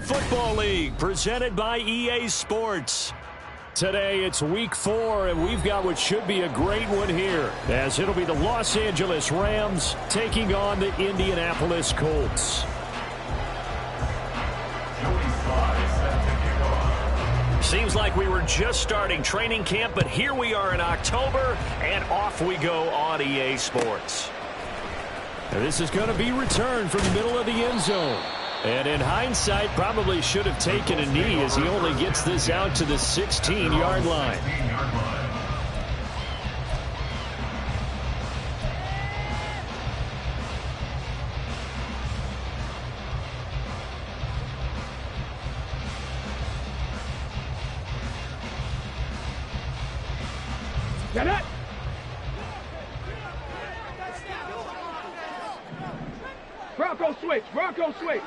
Football League presented by EA Sports. Today it's week 4 and we've got what should be a great one here, as it'll be the Los Angeles Rams taking on the Indianapolis Colts. Seems like we were just starting training camp, but here we are in October and off we go on EA Sports. Now this is going to be returned from the middle of the end zone. And in hindsight, probably should have taken a knee as he only gets this out to the 16-yard line. Get it! Bronco switch! Bronco switch!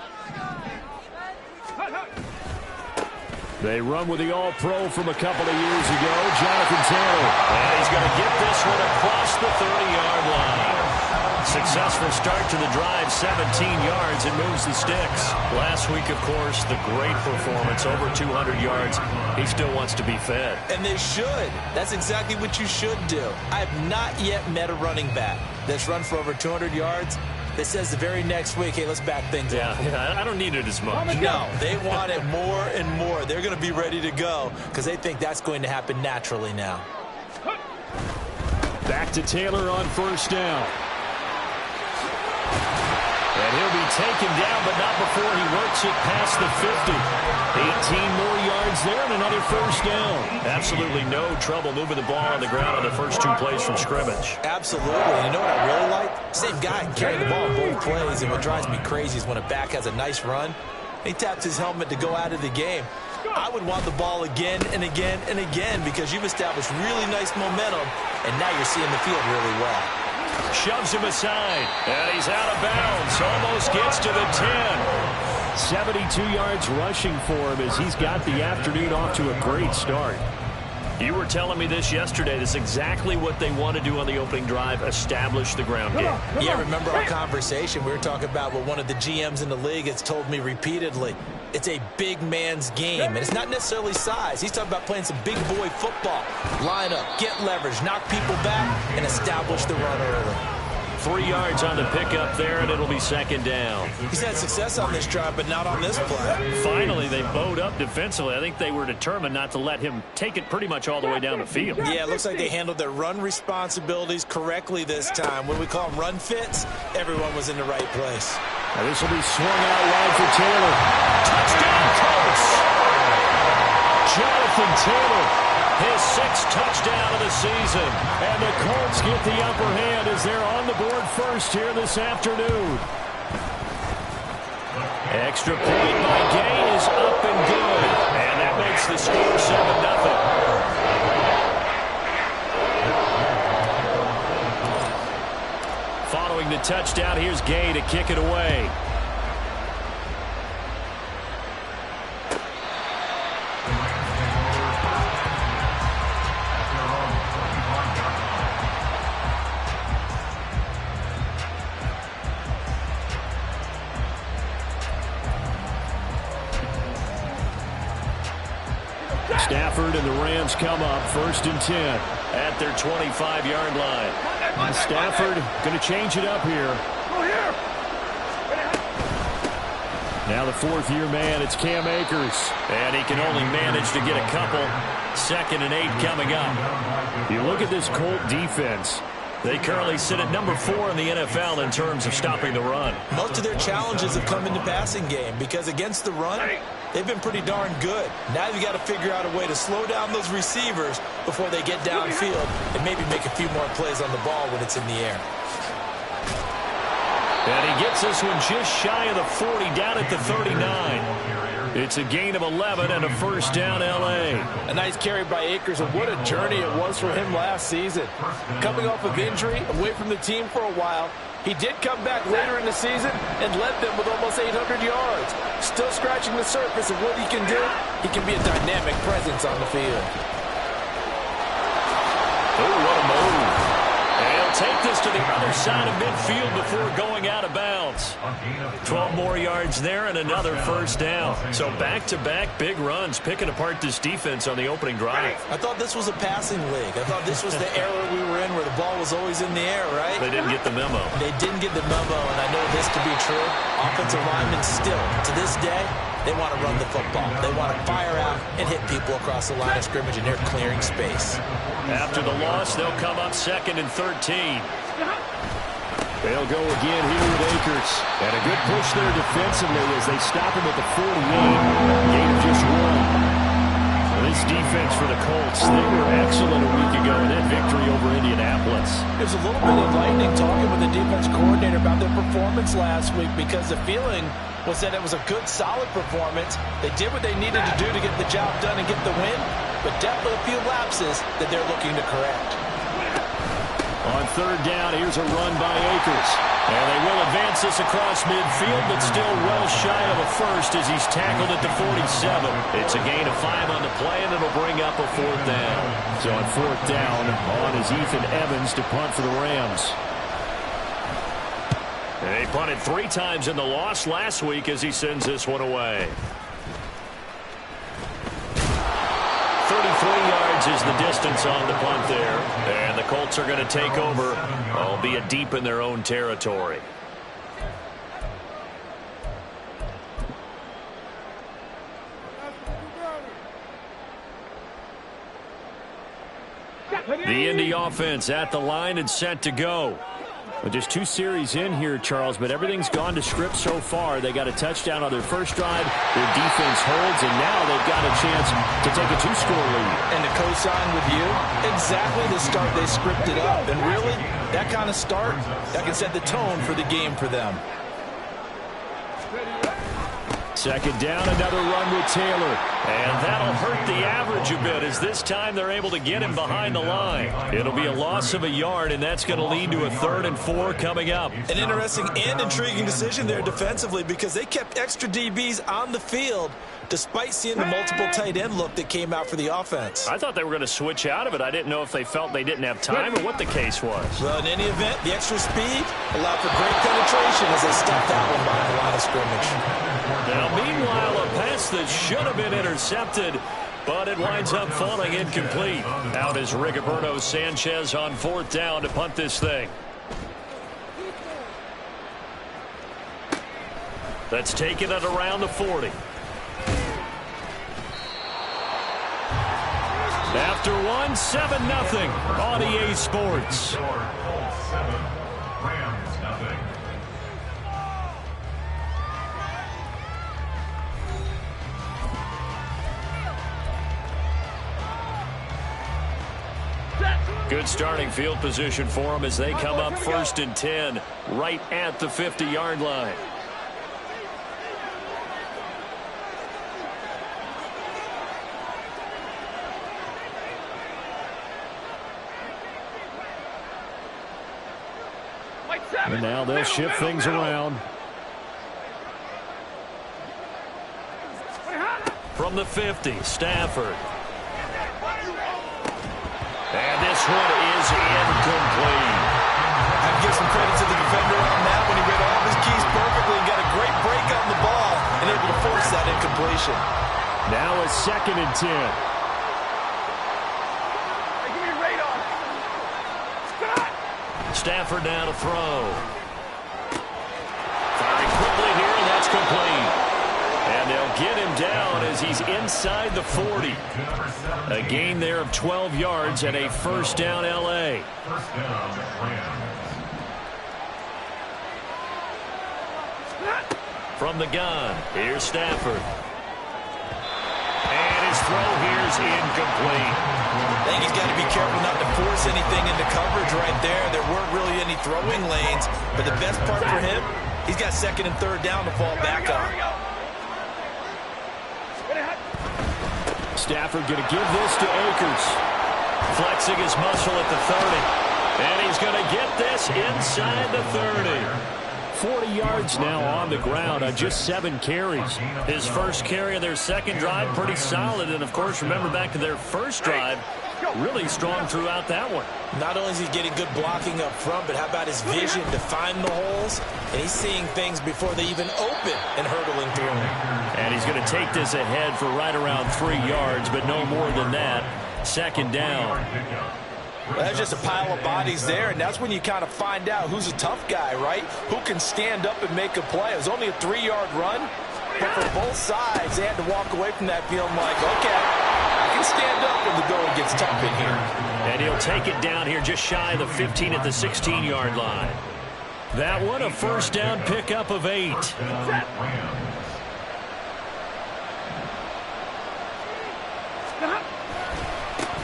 They run with the All-Pro from a couple of years ago, Jonathan Taylor. And he's going to get this one across the 30-yard line. Successful start to the drive, 17 yards, and moves the sticks. Last week, of course, the great performance, over 200 yards. He still wants to be fed. And they should. That's exactly what you should do. I have not yet met a running back that's run for over 200 yards that says the very next week, hey, let's back things up. Yeah, I don't need it as much. No, they want it more and more. They're going to be ready to go because they think that's going to happen naturally now. Back to Taylor on first down. And he'll be taken down, but not before he works it past the 50. 18 more yards there and another first down. Absolutely no trouble moving the ball on the ground on the first 2 plays from scrimmage. Absolutely. And you know what I really like? Same guy can carry the ball in both plays, and what drives me crazy is when a back has a nice run, he taps his helmet to go out of the game. I would want the ball again and again and again because you've established really nice momentum, and now you're seeing the field really well. Shoves him aside, and he's out of bounds. Almost gets to the 10. 72 yards rushing for him as he's got the afternoon off to a great start. You were telling me this yesterday. This is exactly what they want to do on the opening drive, establish the ground game. Yeah, remember our conversation? We were talking about what one of the GMs in the league has told me repeatedly. It's a big man's game, and it's not necessarily size. He's talking about playing some big boy football. Line up, get leverage, knock people back, and establish the run early. 3 yards on the pickup there, and it'll be second down. He's had success on this drive, but not on this play. Finally, they bowed up defensively. I think they were determined not to let him take it pretty much all the way down the field. Yeah, it looks like they handled their run responsibilities correctly this time. When we call them run fits, everyone was in the right place. Now this will be swung out wide for Taylor. Touchdown, Colts! Jonathan Taylor, his 6th touchdown of the season. And the Colts get the upper hand as they're on the board first here this afternoon. Extra point by Gay is up and good. And that makes the score 7-0. Following the touchdown, here's Gay to kick it away. Stafford and the Rams come up 1st and 10 at their 25-yard line. And Stafford going to change it up here. Now the 4th-year man, it's Cam Akers. And he can only manage to get a couple. 2nd and 8 coming up. You look at this Colt defense. They currently sit at number 4 in the NFL in terms of stopping the run. Most of their challenges have come in the passing game because against the run, they've been pretty darn good. Now you've got to figure out a way to slow down those receivers before they get downfield and maybe make a few more plays on the ball when it's in the air. And he gets this one just shy of the 40, down at the 39. It's a gain of 11 and a first down, L.A. A nice carry by Akers, and what a journey it was for him last season. Coming off of injury, away from the team for a while, he did come back later in the season and led them with almost 800 yards. Still scratching the surface of what he can do. He can be a dynamic presence on the field. Oh, what a move. And They'll take this to the other side of midfield before going out of bounds. 12 more yards there and another first down. So back-to-back big runs, picking apart this defense on the opening drive. I thought this was a passing league. I thought this was the era we were in where the ball was always in the air, right? They didn't get the memo. They didn't get the memo, and I know this to be true. Offensive linemen still, to this day, they want to run the football. They want to fire out and hit people across the line of scrimmage, and they're clearing space. After the loss, they'll come up 2nd and 13. They'll go again here with Akers. And a good push there defensively as they stop him at the 48. Gain of just 1. This defense for the Colts, they were excellent a week ago in that victory over Indianapolis. It was a little bit enlightening talking with the defense coordinator about their performance last week because the feeling was that it was a good, solid performance. They did what they needed to do to get the job done and get the win, but definitely a few lapses that they're looking to correct. On 3rd down, here's a run by Akers. And they will advance this across midfield, but still well shy of a first as he's tackled at the 47. It's a gain of 5 on the play, and it'll bring up a 4th down. So on 4th down, on is Ethan Evans to punt for the Rams. And they punted 3 times in the loss last week as he sends this one away. 33 yards is the distance on the punt there. And the Colts are going to take over, albeit deep in their own territory. The Indy offense at the line and set to go. Well, just 2 series in here, Charles, but everything's gone to script so far. They got a touchdown on their first drive. Their defense holds, and now they've got a chance to take a 2-score lead. And to co-sign with you, exactly the start they scripted up. And really, that kind of start, that can set the tone for the game for them. 2nd down, another run with Taylor. And that'll hurt the average a bit as this time they're able to get him behind the line. It'll be a loss of a yard, and that's going to lead to a 3rd and 4 coming up. An interesting and intriguing decision there defensively because they kept extra DBs on the field despite seeing the multiple tight end look that came out for the offense. I thought they were going to switch out of it. I didn't know if they felt they didn't have time or what the case was. Well, in any event, the extra speed allowed for great penetration as they stuffed that one behind the line of scrimmage. Now, meanwhile, a pass that should have been intercepted, but it winds up falling incomplete. Out is Rigoberto Sanchez on 4th down to punt this thing. That's taken at around the 40. After 1, 7-0 on EA Sports. Good starting field position for them as they come up 1st and 10 right at the 50-yard line. And now they'll shift things around. From the 50, Stafford. And this one is incomplete. I'd give some credit to the defender on that when he read all of his keys perfectly and got a great break on the ball and able to force that incompletion. Now a 2nd and 10. Stafford now to throw. Firing quickly here, and that's complete. And they'll get him down as he's inside the 40. A gain there of 12 yards and a 1st down L.A. From the gun, here's Stafford. And his throw here is incomplete. I think he's got to be careful not to force anything into coverage right there. There weren't really any throwing lanes, but the best part for him, he's got 2nd and 3rd down to fall back on. Stafford going to give this to Akers. Flexing his muscle at the 30. And he's going to get this inside the 30. 40 yards now on the ground on just 7 carries. His first carry of their second drive, pretty solid. And, of course, remember back to their first drive, Really strong throughout that one. Not only is he getting good blocking up front, but how about his vision to find the holes? And he's seeing things before they even open and hurtling through them. And he's going to take this ahead for right around 3 yards, but no more than that. Second down. Well, that's just a pile of bodies there, and that's when you kind of find out who's a tough guy, right? Who can stand up and make a play. It was only a 3-yard run, but for both sides, they had to walk away from that feeling like, okay, I can stand up when the going gets tough in here. And he'll take it down here just shy of the 15 at the 16-yard line. That one, a first down pickup of 8.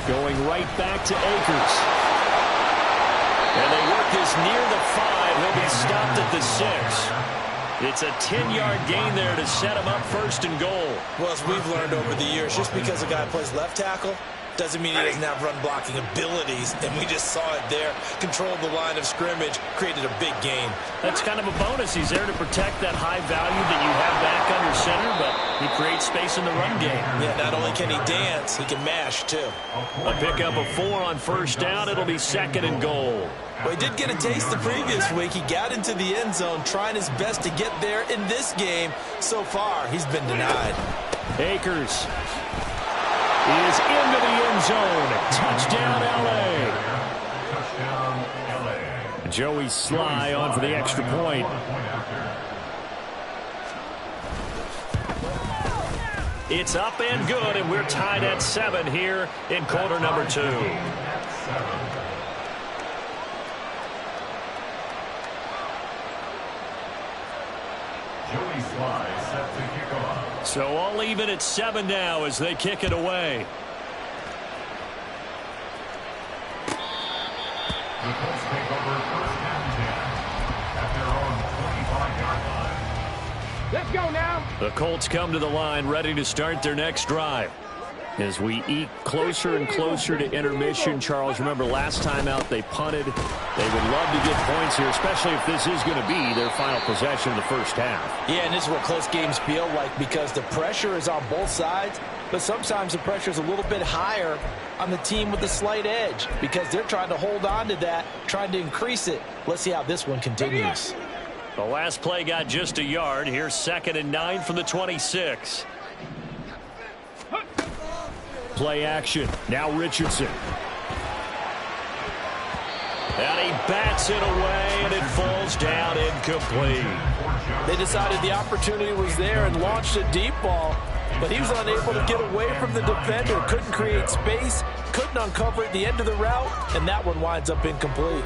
Going right back to Akers. And they work this near the 5. He'll be stopped at the 6. It's a 10-yard gain there to set him up first and goal. Well, as we've learned over the years, just because a guy plays left tackle doesn't mean he doesn't have run blocking abilities, and we just saw it there. Controlled the line of scrimmage, created a big gain. That's kind of a bonus. He's there to protect that high value that you have back under center, but he creates space in the run game. Yeah, not only can he dance, he can mash, too. A pickup of 4 on first down. It'll be second and goal. Well, he did get a taste the previous week. He got into the end zone, trying his best to get there in this game. So far, he's been denied. Akers is into the end zone. Touchdown, L.A. Joey Sly on for the extra point. It's up and good, and we're tied at 7 here in quarter number 2. Joey Sly set to kick off. So all even at 7 now as they kick it away. The Colts take over first and 10 at their own 25-yard line. Let's go now. The Colts come to the line ready to start their next drive. As we eke closer and closer to intermission, Charles, remember last time out they punted. They would love to get points here, especially if this is going to be their final possession of the first half. Yeah, and this is what close games feel like because the pressure is on both sides, but sometimes the pressure is a little bit higher on the team with the slight edge because they're trying to hold on to that, trying to increase it. Let's see how this one continues. The last play got just a yard. Here's second and 9 from the 26. Play action. Now Richardson. And he bats it away, and it falls down incomplete. They decided the opportunity was there and launched a deep ball, but he was unable to get away from the defender. Couldn't create space, couldn't uncover at the end of the route, and that one winds up incomplete.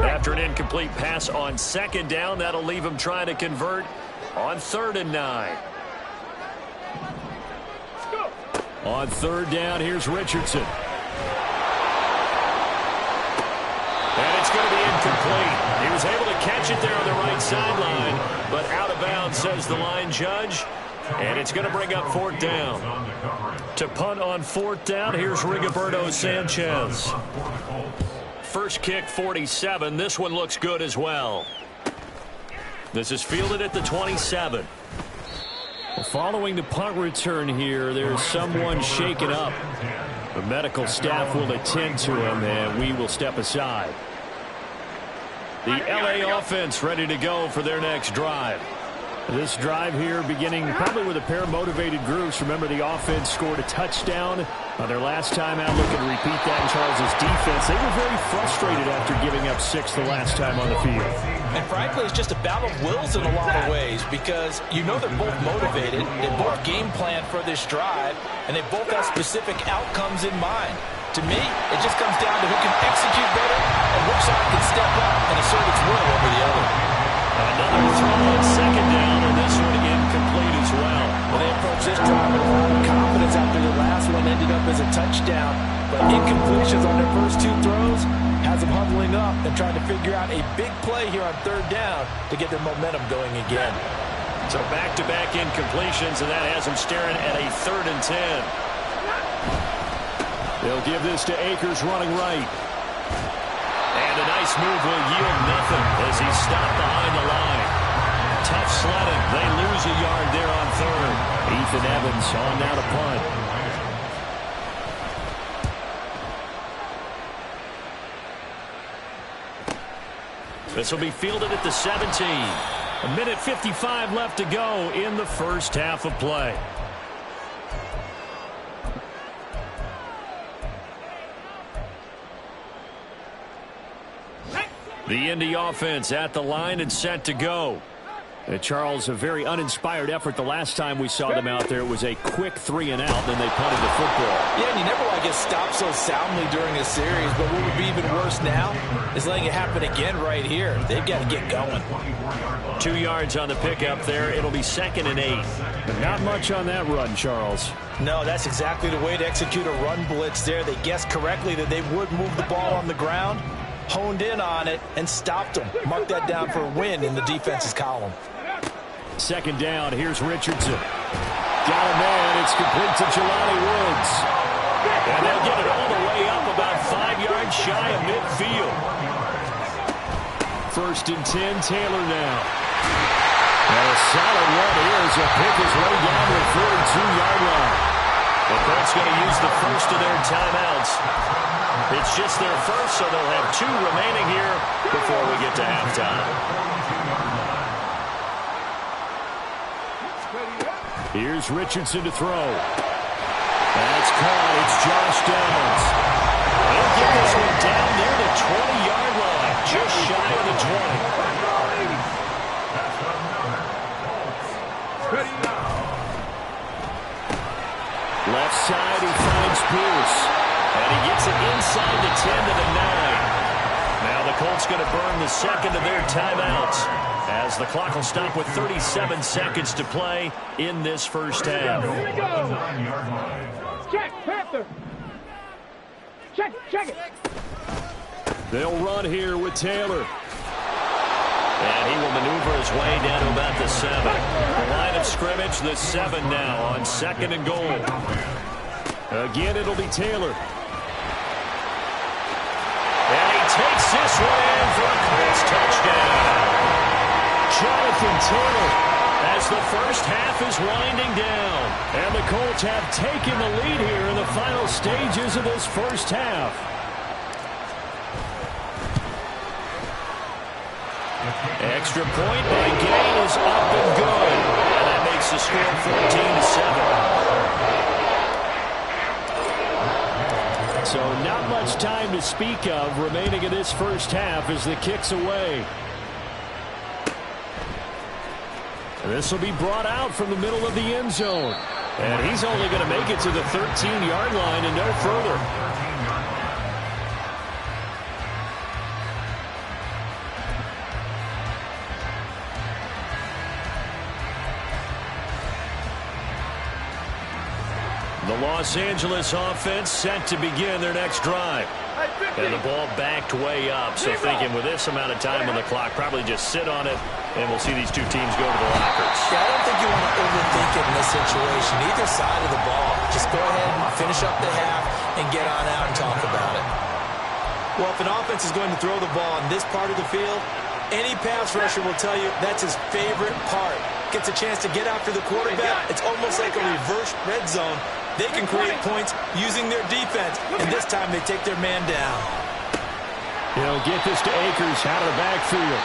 After an incomplete pass on second down, that'll leave him trying to convert on 3rd and 9. On 3rd down, here's Richardson. And it's going to be incomplete. He was able to catch it there on the right sideline, but out of bounds, says the line judge. And it's going to bring up 4th down. To punt on 4th down, here's Rigoberto Sanchez. First kick, 47. This one looks good as well. This is fielded at the 27. Following the punt return here, there's someone shaken up. The medical staff will attend to him, and we will step aside. The LA offense ready to go for their next drive. This drive here beginning probably with a pair of motivated groups. Remember, the offense scored a touchdown on their last time out. Looking to repeat that in Charles's defense. They were very frustrated after giving up 6 the last time on the field. And frankly, it's just a battle of wills in a lot of ways because you know they're both motivated. They both game plan for this drive, and they both have specific outcomes in mind. To me, it just comes down to who can execute better and which side can step up and assert its will over the other. Another throw on second down, and this one incomplete as well. Well, they approached this drive with a lot of confidence after the last one ended up as a touchdown. But incompletions on their first 2 throws has them huddling up and trying to figure out a big play here on 3rd down to get their momentum going again. So back-to-back incompletions, and that has them staring at a 3rd and 10. They'll give this to Akers running right. And a nice move will yield nothing as he's stopped behind the line. Tough sledding. They lose a yard there on third. Ethan Evans on now to punt. This will be fielded at the 17. 1:55 left to go in the first half of play. The Indy offense at the line and set to go. Charles, a very uninspired effort the last time we saw them out there. It was a quick 3-and-out, then they punted the football. Yeah, and you never want to get stopped so soundly during a series, but what would be even worse now is letting it happen again right here. They've got to get going. 2 yards on the pickup there. It'll be 2nd and 8. But not much on that run, Charles. No, that's exactly the way to execute a run blitz there. They guessed correctly that they would move the ball on the ground, honed in on it, and stopped them. Mark that down for a win in the defense's column. 2nd down. Here's Richardson. Got a man. It's complete to Jelani Woods. And they'll get it all the way up about 5 yards shy of midfield. 1st and 10. Taylor now. And a solid one here as he'll pick his way down to the 42-yard line. The Colts going to use the first of their timeouts. It's just their first, so they'll have 2 remaining here before we get to halftime. Here's Richardson to throw. That's caught. It's Josh Downs. He'll get this one down near the 20-yard line, just shy of the 20. Left side, he finds Pierce. And he gets it inside the 10 to the 9. Now the Colts going to burn the second of their timeouts, as the clock will stop with 37 seconds to play in this first half. Here we go. Check, Panther. Check it. They'll run here with Taylor. And he will maneuver his way down to about the 7. The line of scrimmage, the 7 now on 2nd and goal. Again, it'll be Taylor. And he takes this one in for a Colts touchdown. Jonathan Taylor, as the first half is winding down. And the Colts have taken the lead here in the final stages of this first half. Extra point by Gain is up and good. And that makes the score 14-7. So not much time to speak of remaining in this first half as the kick's away. This will be brought out from the middle of the end zone. And he's only going to make it to the 13-yard line and no further. The Los Angeles offense set to begin their next drive. And the ball backed way up. So thinking with this amount of time on the clock, probably just sit on it, and we'll see these two teams go to the lockers. Yeah, I don't think you want to overthink it in this situation. Either side of the ball. Just go ahead and finish up the half and get on out and talk about it. Well, if an offense is going to throw the ball on this part of the field, any pass rusher will tell you that's his favorite part. Gets a chance to get after the quarterback. It's almost like a reverse red zone. They can create points using their defense, and this time they take their man down. He'll get this to Akers out of the backfield.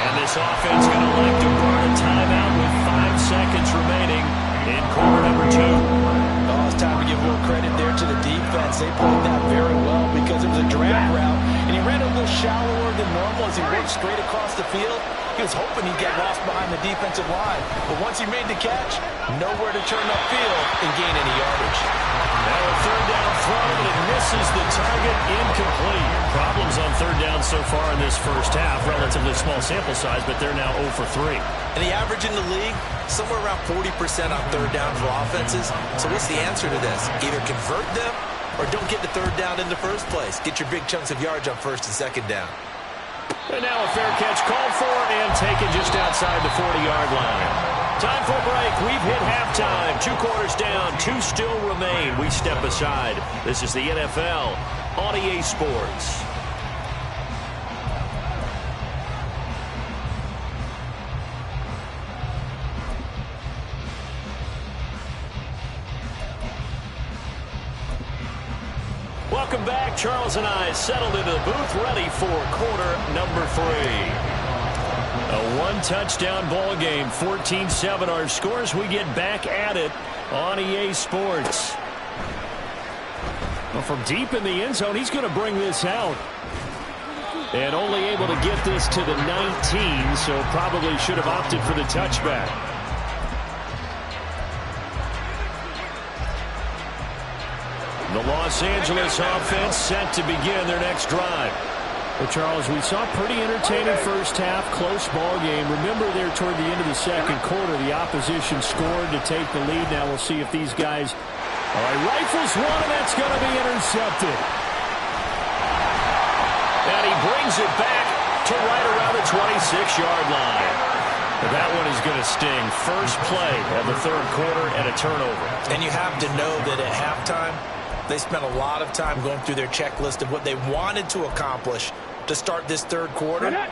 And this offense going to like to burn a timeout with 5 seconds remaining in quarter number 2. Oh, it's time to give a little credit there to the defense. They played that very well because it was a drag route, and he ran a little shallower than normal as he worked straight across the field. He was hoping he'd get lost behind the defensive line. But once he made the catch, nowhere to turn upfield and gain any yardage. Now a third down throw, but it misses the target, incomplete. Problems on third down so far in this first half. Relatively small sample size, but they're now 0 for 3. And the average in the league, somewhere around 40% on third down for offenses. So what's the answer to this? Either convert them or don't get the third down in the first place. Get your big chunks of yards on first and second down. And now a fair catch called for and taken just outside the 40-yard line. Time for a break. We've hit halftime. 2 quarters down. 2 still remain. We step aside. This is the NFL on EA Sports. back. Charles and I settled into the booth, ready for quarter number 3. A one-touchdown ball game, 14-7 our scores. We get back at it on EA Sports. Well, from deep in the end zone, he's going to bring this out. And only able to get this to the 19, so probably should have opted for the touchback. The Los Angeles offense set to begin their next drive. Well, Charles, we saw a pretty entertaining first half, close ball game. Remember there toward the end of the second quarter, the opposition scored to take the lead. Now we'll see if these guys... All right, rifles one, and that's going to be intercepted. And he brings it back to right around the 26-yard line. But that one is going to sting. First play of the third quarter and a turnover. And you have to know that at halftime, they spent a lot of time going through their checklist of what they wanted to accomplish to start this third quarter.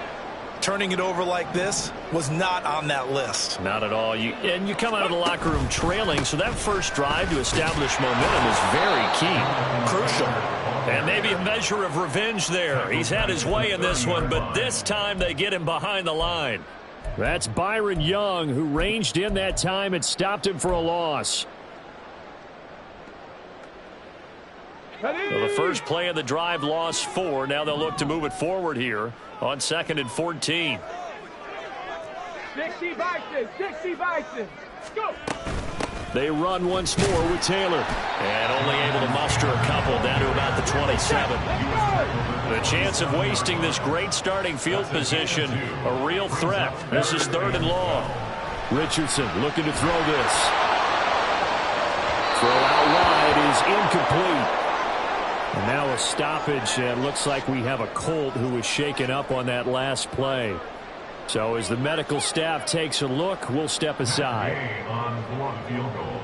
Turning it over like this was not on that list. Not at all. And you come out of the locker room trailing, so that first drive to establish momentum is very key. Crucial. And maybe a measure of revenge there. He's had his way in this one, but this time they get him behind the line. That's Byron Young, who ranged in that time and stopped him for a loss. Well, the first play of the drive lost 4. Now they'll look to move it forward here on 2nd and 14. 60 Bison. Go. They run once more with Taylor. And only able to muster a couple down to about the 27. The chance of wasting this great starting field position, a real threat. This is 3rd and long. Richardson looking to throw this. Throw out wide is incomplete. And now a stoppage, and looks like we have a Colt who was shaken up on that last play. So as the medical staff takes a look, we'll step aside. On 4th field goal,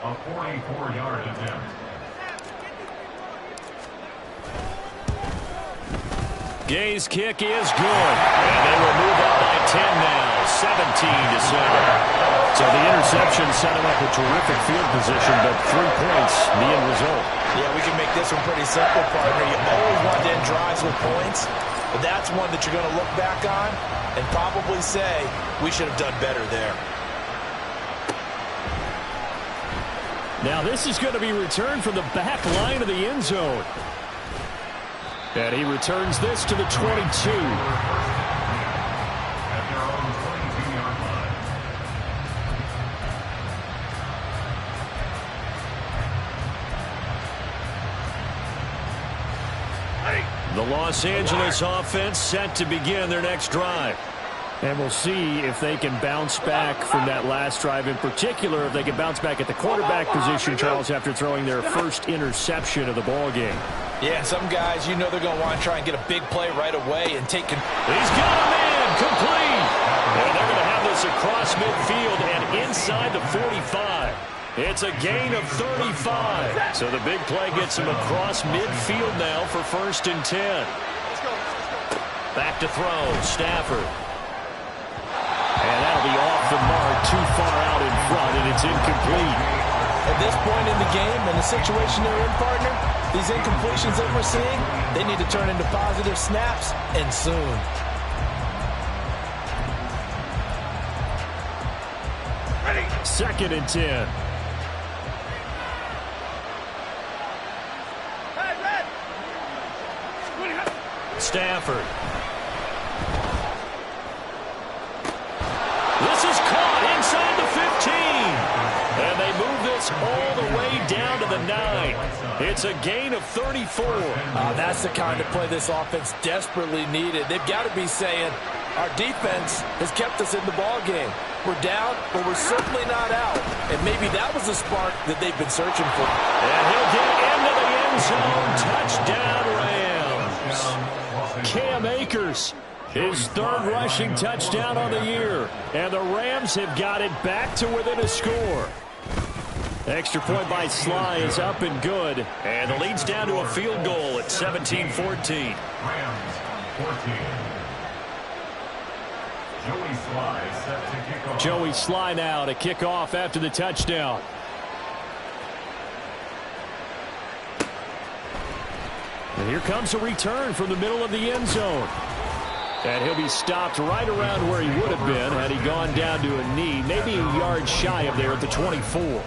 a 44-yard attempt. Gay's kick is good. And they will move up by 10 now, 17-7. So the interception set him up a terrific field position, but 3 points, the end result. Yeah, we can make this one pretty simple, partner. You always want to end drives with points, but that's one that you're going to look back on and probably say, we should have done better there. Now this is going to be returned from the back line of the end zone. And he returns this to the 22. The Los Angeles offense set to begin their next drive. And we'll see if they can bounce back from that last drive. In particular, if they can bounce back at the quarterback position, Charles, after throwing their first interception of the ball game. Yeah, some guys, you know they're going to want to try and get a big play right away and take... He's got a man complete. And they're going to have this across midfield and inside the 45. It's a gain of 35. So the big play gets him across midfield now for 1st and 10. Back to throw, Stafford. And that'll be off the mark, too far out in front, and it's incomplete. At this point in the game, and the situation they're in, partner, these incompletions that we're seeing, they need to turn into positive snaps, and soon. Ready. 2nd and 10. Stafford. This is caught inside the 15. And they move this all the way down to the 9. It's a gain of 34. That's the kind of play this offense desperately needed. They've got to be saying, our defense has kept us in the ball game. We're down, but we're certainly not out. And maybe that was the spark that they've been searching for. And he'll get into the end zone. Touchdown, Rams. Cam Akers, his 3rd rushing touchdown on the year. And the Rams have got it back to within a score. Extra point by Sly is up and good. And the lead's down to a field goal at 17-14. Rams 14. Joey Sly set to kick off. Joey Sly now to kick off after the touchdown. And here comes a return from the middle of the end zone. And he'll be stopped right around where he would have been had he gone down to a knee, maybe a yard shy of there at the 24.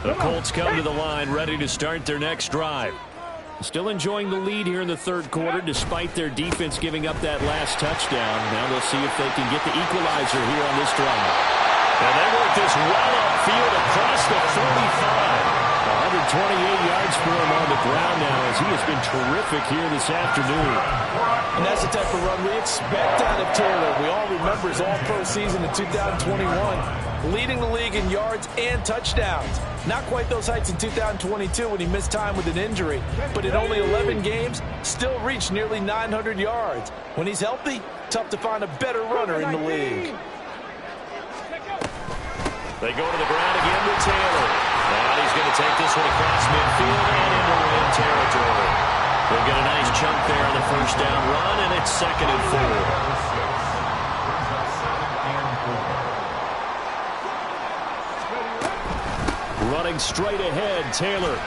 The Colts come to the line, ready to start their next drive. Still enjoying the lead here in the third quarter, despite their defense giving up that last touchdown. Now they'll see if they can get the equalizer here on this drive. And they work this well upfield across the 45. 128 yards for him on the ground now, as he has been terrific here this afternoon. And that's the type of run we expect out of Taylor. We all remember his all-pro season in 2021, leading the league in yards and touchdowns. Not quite those heights in 2022 when he missed time with an injury, but in only 11 games, still reached nearly 900 yards. When he's healthy, tough to find a better runner in the league. They go to the ground again with Taylor. And he's going to take this one across midfield and into Ram territory. They'll get a nice chunk there on the first down run, and it's 2nd and 4. Running straight ahead, Taylor.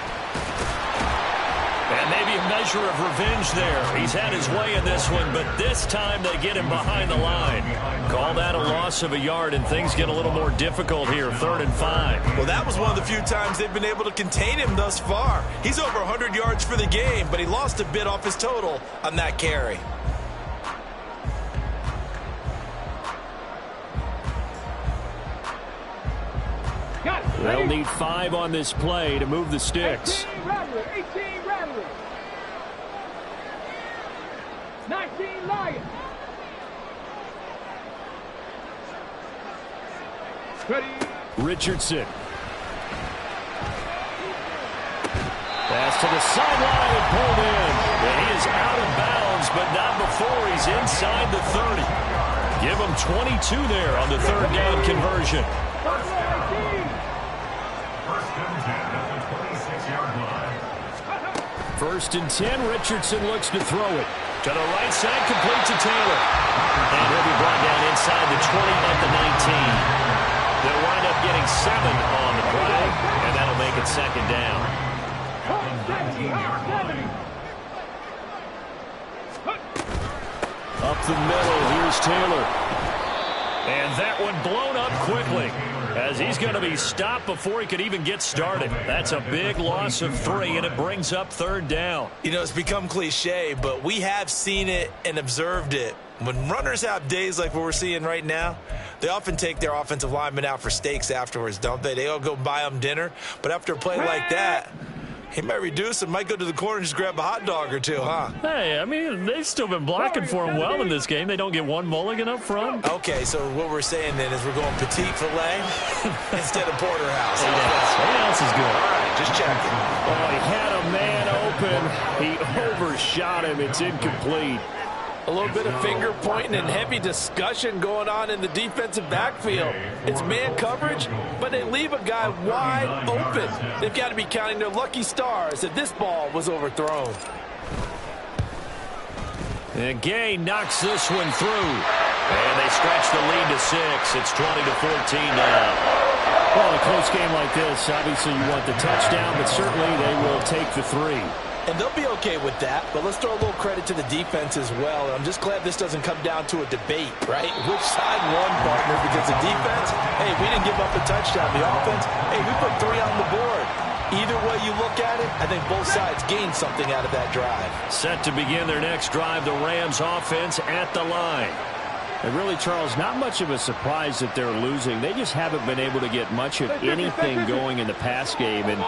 And maybe a measure of revenge there. He's had his way in this one, but this time they get him behind the line. Call that a loss of a yard, and things get a little more difficult here, 3rd and 5. Well, that was one of the few times they've been able to contain him thus far. He's over 100 yards for the game, but he lost a bit off his total on that carry. They'll need 5 on this play to move the sticks. 18 Rattler, 18 Rattler. 19 Lions. Ready. Richardson. Pass to the sideline and pulled in. And he is out of bounds, but not before he's inside the 30. Give him 22 there on the 3rd down conversion. First and 10, Richardson looks to throw it. To the right side, complete to Taylor. And he'll be brought down inside the 20 at the 19. They'll wind up getting 7 on the play, and that'll make it 2nd down. Up the middle, here's Taylor. And that one blown up quickly, as he's going to be stopped before he could even get started. That's a big loss of 3, and it brings up 3rd down. You know, it's become cliche, but we have seen it and observed it. When runners have days like what we're seeing right now, they often take their offensive linemen out for steaks afterwards, don't they? They all go buy them dinner. But after a play like that, he might reduce and might go to the corner and just grab a hot dog or two, huh? Hey, I mean, they've still been blocking for him well in this game. They don't get one mulligan up front. Okay, so what we're saying then is we're going petite filet instead of porterhouse. What else is good? All right, just checking. Oh, he had a man open. He overshot him. It's incomplete. A little bit of finger pointing and heavy discussion going on in the defensive backfield. It's man coverage, but they leave a guy wide open. They've got to be counting their lucky stars that this ball was overthrown. And Gay knocks this one through. And they stretch the lead to 6. It's 20-14 now. Well, in a close game like this, obviously you want the touchdown, but certainly they will take the 3. And they'll be okay with that, but let's throw a little credit to the defense as well. I'm just glad this doesn't come down to a debate, right? Which side won, partner? Because the defense, hey, we didn't give up a touchdown. The offense, hey, we put 3 on the board. Either way you look at it, I think both sides gained something out of that drive. Set to begin their next drive, the Rams offense at the line. And really, Charles, not much of a surprise that they're losing. They just haven't been able to get much of anything going in the pass game. And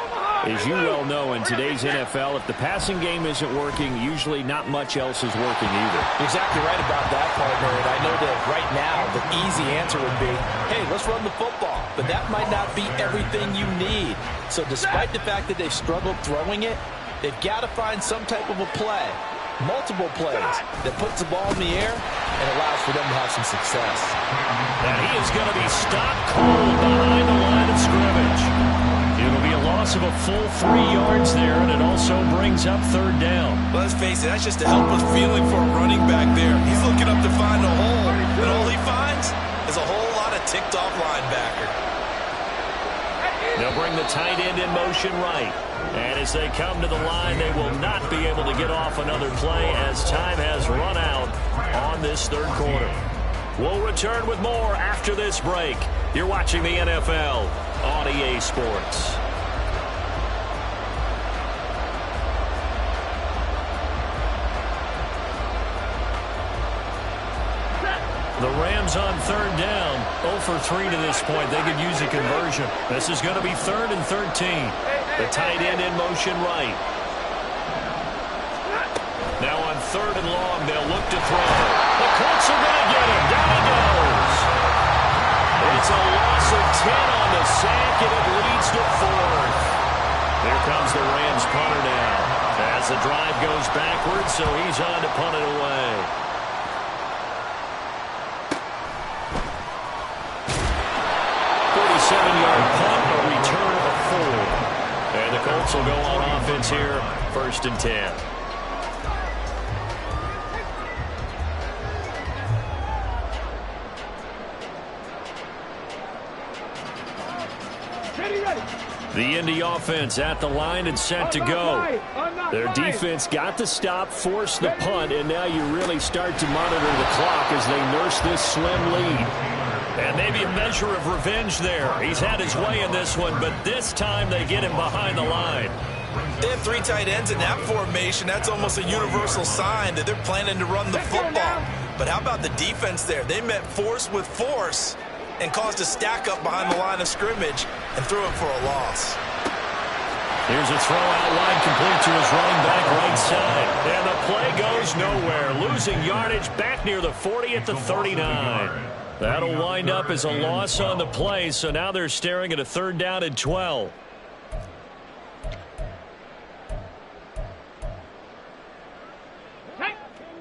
as you well know, in today's NFL, if the passing game isn't working, usually not much else is working either. Exactly right about that, partner. And I know that right now the easy answer would be, hey, let's run the football. But that might not be everything you need. So despite the fact that they've struggled throwing it, they've got to find some type of a play, multiple plays, that puts the ball in the air and allows for them to have some success. And he is going to be stopped cold behind the line of scrimmage. It'll be a loss of a full 3 yards there, and it also brings up 3rd down. Let's face it, that's just a helpless feeling for a running back there. He's looking up to find a hole, and all he finds is a whole lot of ticked-off linebacker. bring the tight end in motion right. And as they come to the line, they will not be able to get off another play as time has run out on this third quarter. We'll return with more after this break. You're watching the NFL on EA Sports. The Rams on third down, 0 for 3 to this point. They could use a conversion. This is going to be 3rd and 13. The tight end in motion right. Now on 3rd and long, they'll look to throw. The Colts are going to get him. Down he goes. It's a loss of 10 on the sack, and it leads to 4th. Here comes the Rams punter now. As the drive goes backwards, so he's on to punt it away. 47-yard punt, a return of 4. And the Colts will go on offense here, 1st and 10. The Indy offense at the line and set to go. Their defense got the stop, forced the punt, and now you really start to monitor the clock as they nurse this slim lead. And maybe a measure of revenge there. He's had his way in this one, but this time they get him behind the line. They have 3 tight ends in that formation. That's almost a universal sign that they're planning to run the football. But how about the defense there? They met force with force and caused a stack up behind the line of scrimmage and threw it for a loss. Here's a throw out wide, complete to his running back right side. And the play goes nowhere. Losing yardage back near the 40 at the 39. That'll wind up as a loss on the play, so now they're staring at a 3rd down and 12.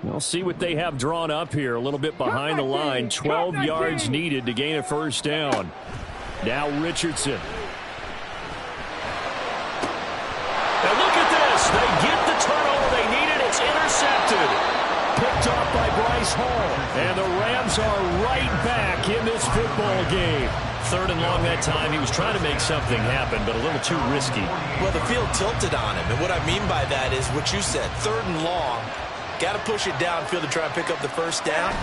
We'll see what they have drawn up here. A little bit behind the line. 12 yards needed to gain a 1st down. Now Richardson. And look at this. They get the turnover they needed. It's intercepted. Picked off by Bryce Hall. And the Rams are right back in this football game. 3rd and long that time. He was trying to make something happen, but a little too risky. Well, the field tilted on him. And what I mean by that is what you said. 3rd and long. Got to push it downfield to try and pick up the 1st down.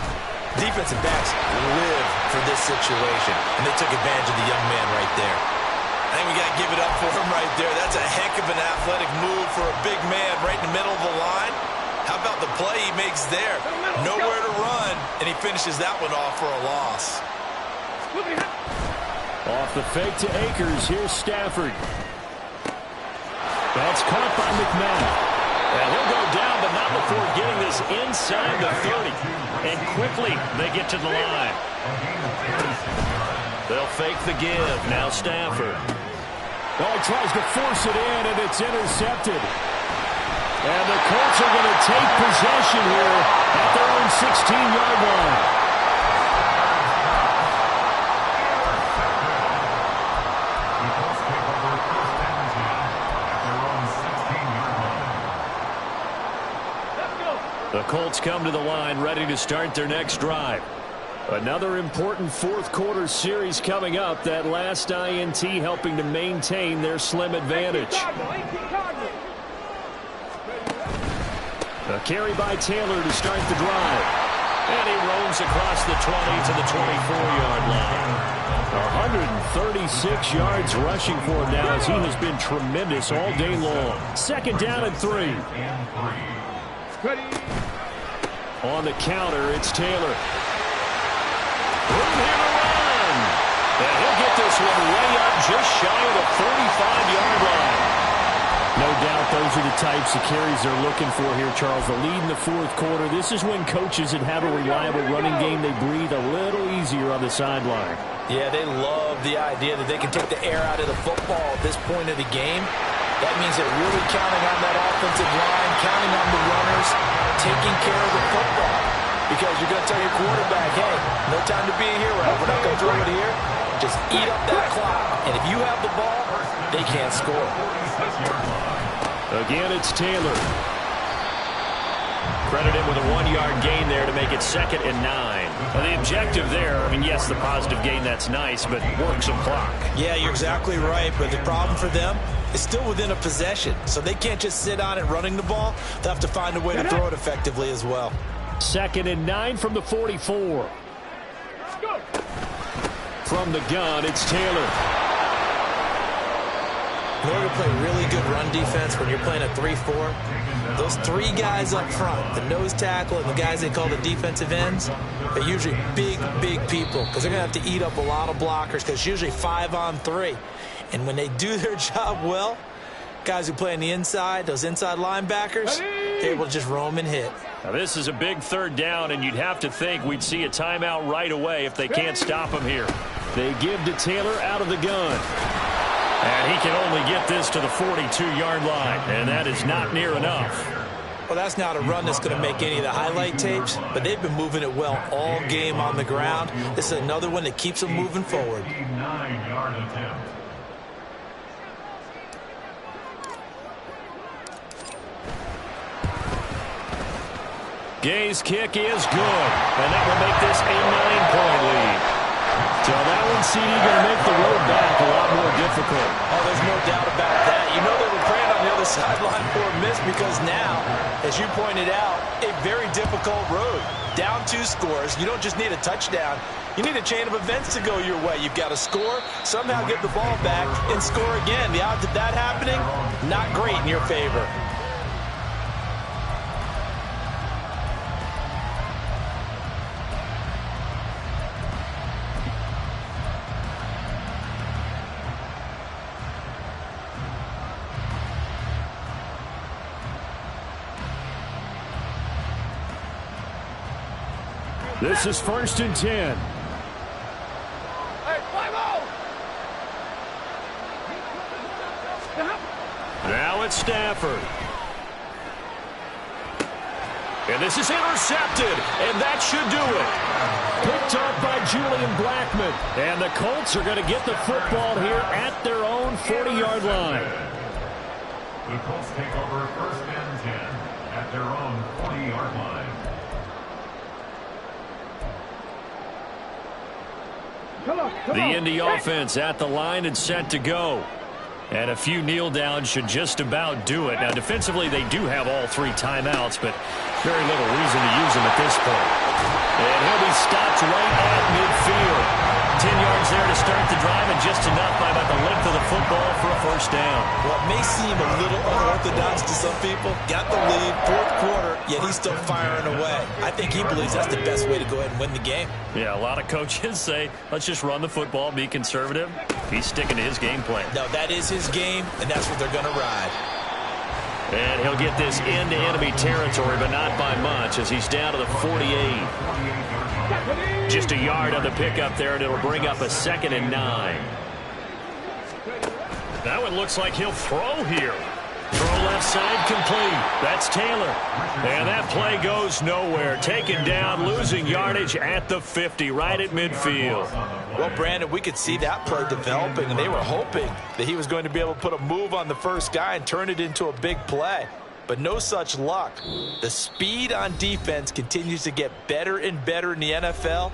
Defensive backs live for this situation. And they took advantage of the young man right there. I think we got to give it up for him right there. That's a heck of an athletic move for a big man right in the middle of the line. How about the play he makes there? Nowhere to run, and he finishes that one off for a loss. Off the fake to Akers. Here's Stafford. That's caught by McMahon. And he'll go down, but not before getting this inside the 30. And quickly, they get to the line. They'll fake the give. Now Stafford. Oh, he tries to force it in, and it's intercepted. And the Colts are going to take possession here at their own 16-yard line. The Colts come to the line ready to start their next drive. Another important 4th quarter series coming up. That last INT helping to maintain their slim advantage. A carry by Taylor to start the drive. And he roams across the 20 to the 24-yard line. 136 yards rushing for him now as he has been tremendous all day long. 2nd down and 3. On the counter, it's Taylor. Room here to run. And he'll get this one way up just shy of the 35-yard line. No doubt those are the types of carries they're looking for here, Charles. The lead in the 4th quarter. This is when coaches that have a reliable running game, they breathe a little easier on the sideline. Yeah, they love the idea that they can take the air out of the football at this point of the game. That means they're really counting on that offensive line, counting on the runners, taking care of the football. Because you're going to tell your quarterback, hey, no time to be a hero. We're not going to throw it here. Just eat up that clock. And if you have the ball, they can't score. Again, it's Taylor. Credit him with a 1-yard gain there to make it 2nd and 9. Well, the objective there, I mean, yes, the positive gain, that's nice, but work some clock. Yeah, you're exactly right, but the problem for them is still within a possession, so they can't just sit on it running the ball. They'll have to find a way to throw it effectively as well. 2nd and 9 from the 44. From the gun, it's Taylor. In order to play really good run defense when you're playing a 3-4, those 3 guys up front, the nose tackle and the guys they call the defensive ends, are usually big, big people because they're going to have to eat up a lot of blockers because it's usually 5-on-3. And when they do their job well, guys who play on the inside, those inside linebackers, they're able to just roam and hit. Now, this is a big 3rd down, and you'd have to think we'd see a timeout right away if they can't stop him here. They give to Taylor out of the gun. And he can only get this to the 42-yard line, and that is not near enough. Well, that's not a run that's going to make any of the highlight tapes, but they've been moving it well all game on the ground. This is another one that keeps them moving forward. 9-yard attempt. Gay's kick is good, and that will make this a 9-point lead. So that one, CD, going to make the road back a lot more difficult. Oh, there's no doubt about that. You know they were praying on the other sideline for a miss because now, as you pointed out, a very difficult road. Down 2 scores. You don't just need a touchdown. You need a chain of events to go your way. You've got to score, somehow get the ball back, and score again. The odds of that happening, not great in your favor. This is 1st and 10. Now it's Stafford. And this is intercepted, and that should do it. Picked up by Julian Blackmon. And the Colts are going to get the football here at their own 40-yard line. The Colts take over 1st and 10 at their own 40-yard line. The Indy offense at the line and set to go. And a few kneel downs should just about do it. Now, defensively, they do have all 3 timeouts, but very little reason to use them at this point. And he'll be stopped right at midfield. 10 yards there to start the drive, and just enough by about the length of the football for a 1st down. Well, it may seem a little unorthodox to some people. Got the lead, 4th quarter, yet he's still firing away. I think he believes that's the best way to go ahead and win the game. Yeah, a lot of coaches say, let's just run the football, be conservative. He's sticking to his game plan. No, that is his game, and that's what they're going to ride. And he'll get this into enemy territory, but not by much, as he's down to the 48. Just a yard on the pickup there, and it'll bring up a 2nd and 9. Now it looks like he'll throw here. Throw left side complete. That's Taylor. And that play goes nowhere. Taken down, losing yardage at the 50, right at midfield. Well, Brandon, we could see that play developing, and they were hoping that he was going to be able to put a move on the first guy and turn it into a big play. But no such luck. The speed on defense continues to get better and better in the NFL.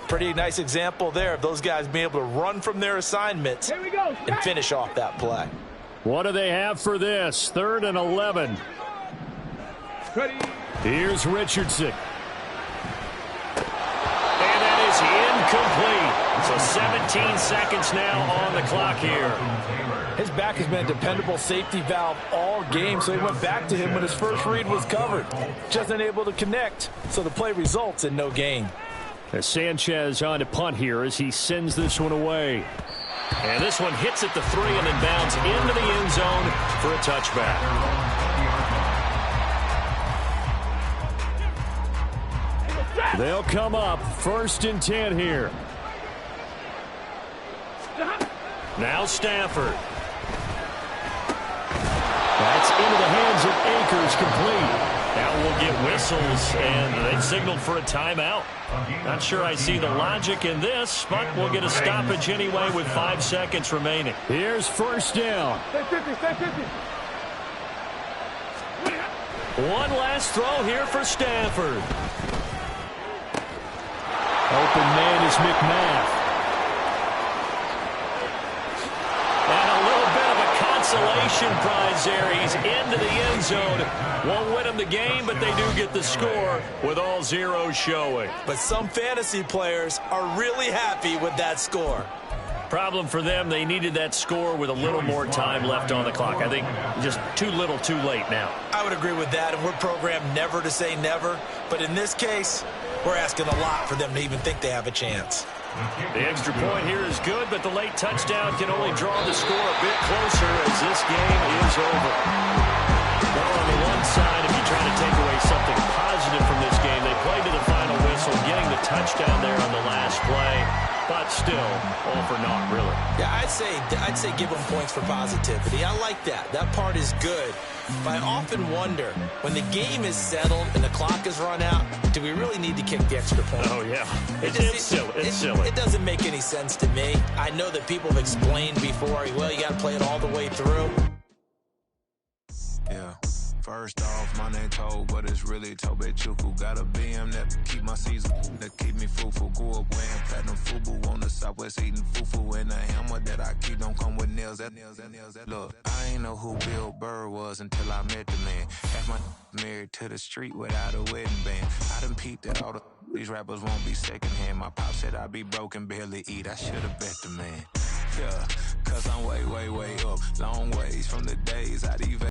Pretty nice example there of those guys being able to run from their assignments and finish off that play. What do they have for this? 3rd and 11. Here's Richardson. And that is incomplete. So 17 seconds now on the clock here. His back has been a dependable safety valve all game, so he went back to him when his first read was covered. Just unable to connect, so the play results in no gain. As Sanchez on to punt here as he sends this one away. And this one hits at the 3 and then bounds into the end zone for a touchback. They'll come up 1st and 10 here. Now Stafford. That's into the hands of Akers, complete. Now we'll get whistles, and they've signaled for a timeout. Not sure I see the logic in this, but we'll get a stoppage anyway with 5 seconds remaining. Here's 1st down. Stay 50, stay 50. One last throw here for Stafford. Open man is McMath. And a little bit of a consolation prize there. He's into the end zone. Won't win them the game, but they do get the score with all zeros showing. But some fantasy players are really happy with that score. Problem for them, they needed that score with a little more time left on the clock. I think just too little too late now. I would agree with that, and we're programmed never to say never. But in this case, we're asking a lot for them to even think they have a chance. The extra point here is good, but the late touchdown can only draw the score a bit closer as this game is over. Well, on the one side, if you try to take away something positive from this game, they played to the final whistle, getting the touchdown there on the last play, but still, all for naught, really. Yeah, I'd say give them points for positivity. I like that. That part is good. But I often wonder, when the game is settled and the clock is run out, do we really need to kick the extra point? Oh, yeah. It's silly. It's silly. It doesn't make any sense to me. I know that people have explained before, well, you got to play it all the way through. Yeah. First off, my name Toad, but it's really Tobe Chuku. Got a BM that keep my season, that keep me fruitful. Grew up wearing platinum FUBU on the Southwest, eating fufu. And a hammer that I keep don't come with nails. Look, I ain't know who Bill Burr was until I met the man. Half my married to the street without a wedding band. I done peeped that all these rappers won't be secondhand. My pop said I'd be broken, barely eat. I should've bet the man. Yeah, cause I'm way, way, way up. Long ways from the days I'd even